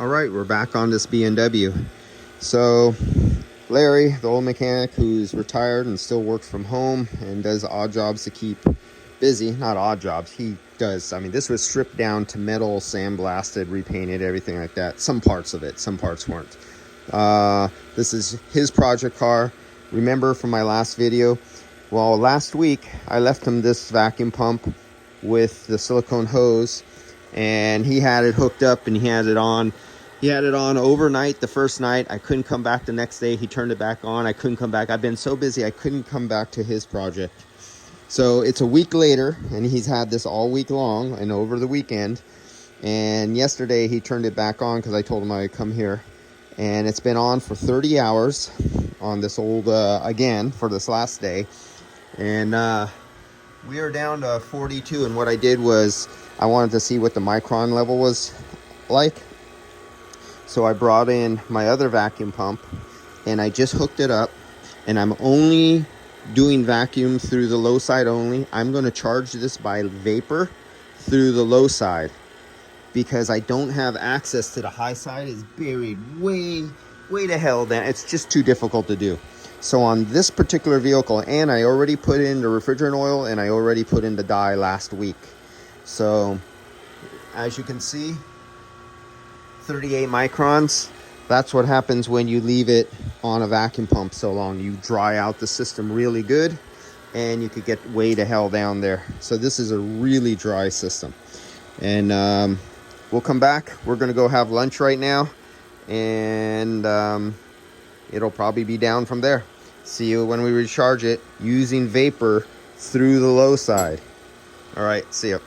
All right, we're back on this BMW. So Larry, the old mechanic who's retired and still works from home and does odd jobs to keep busy, not odd jobs, he does. I mean, this was stripped down to metal, sandblasted, repainted, everything like that. Some parts of it, some parts weren't. This is his project car. Remember from my last video, well, last week I left him this vacuum pump with the silicone hose, and he had it hooked up and he had it on. He had it on overnight the first night. I couldn't come back the next day. He turned it back on. I couldn't come back. I've been so busy I couldn't come back to his project. So it's a week later, and he's had this all week long and over the weekend. And yesterday he turned it back on because I told him I'd come here. And it's been on for 30 hours on this old, again, for this last day. And we are down to 42. And what I did was I wanted to see what the micron level was like. So I brought in my other vacuum pump and I just hooked it up, and I'm only doing vacuum through the low side only. I'm going to charge this by vapor through the low side because I don't have access to the high side. It's buried way the hell down. It's just too difficult to do. So on this particular vehicle, and I already put in the refrigerant oil and I already put in the dye last week. So as you can see, 38 microns. That's what happens when you leave it on a vacuum pump so long. You dry out the system really good and you could get way to hell down there. So this is a really dry system. And we'll come back. We're going to go have lunch right now, and it'll probably be down from there. See you when we recharge it using vapor through the low side. All right, see you.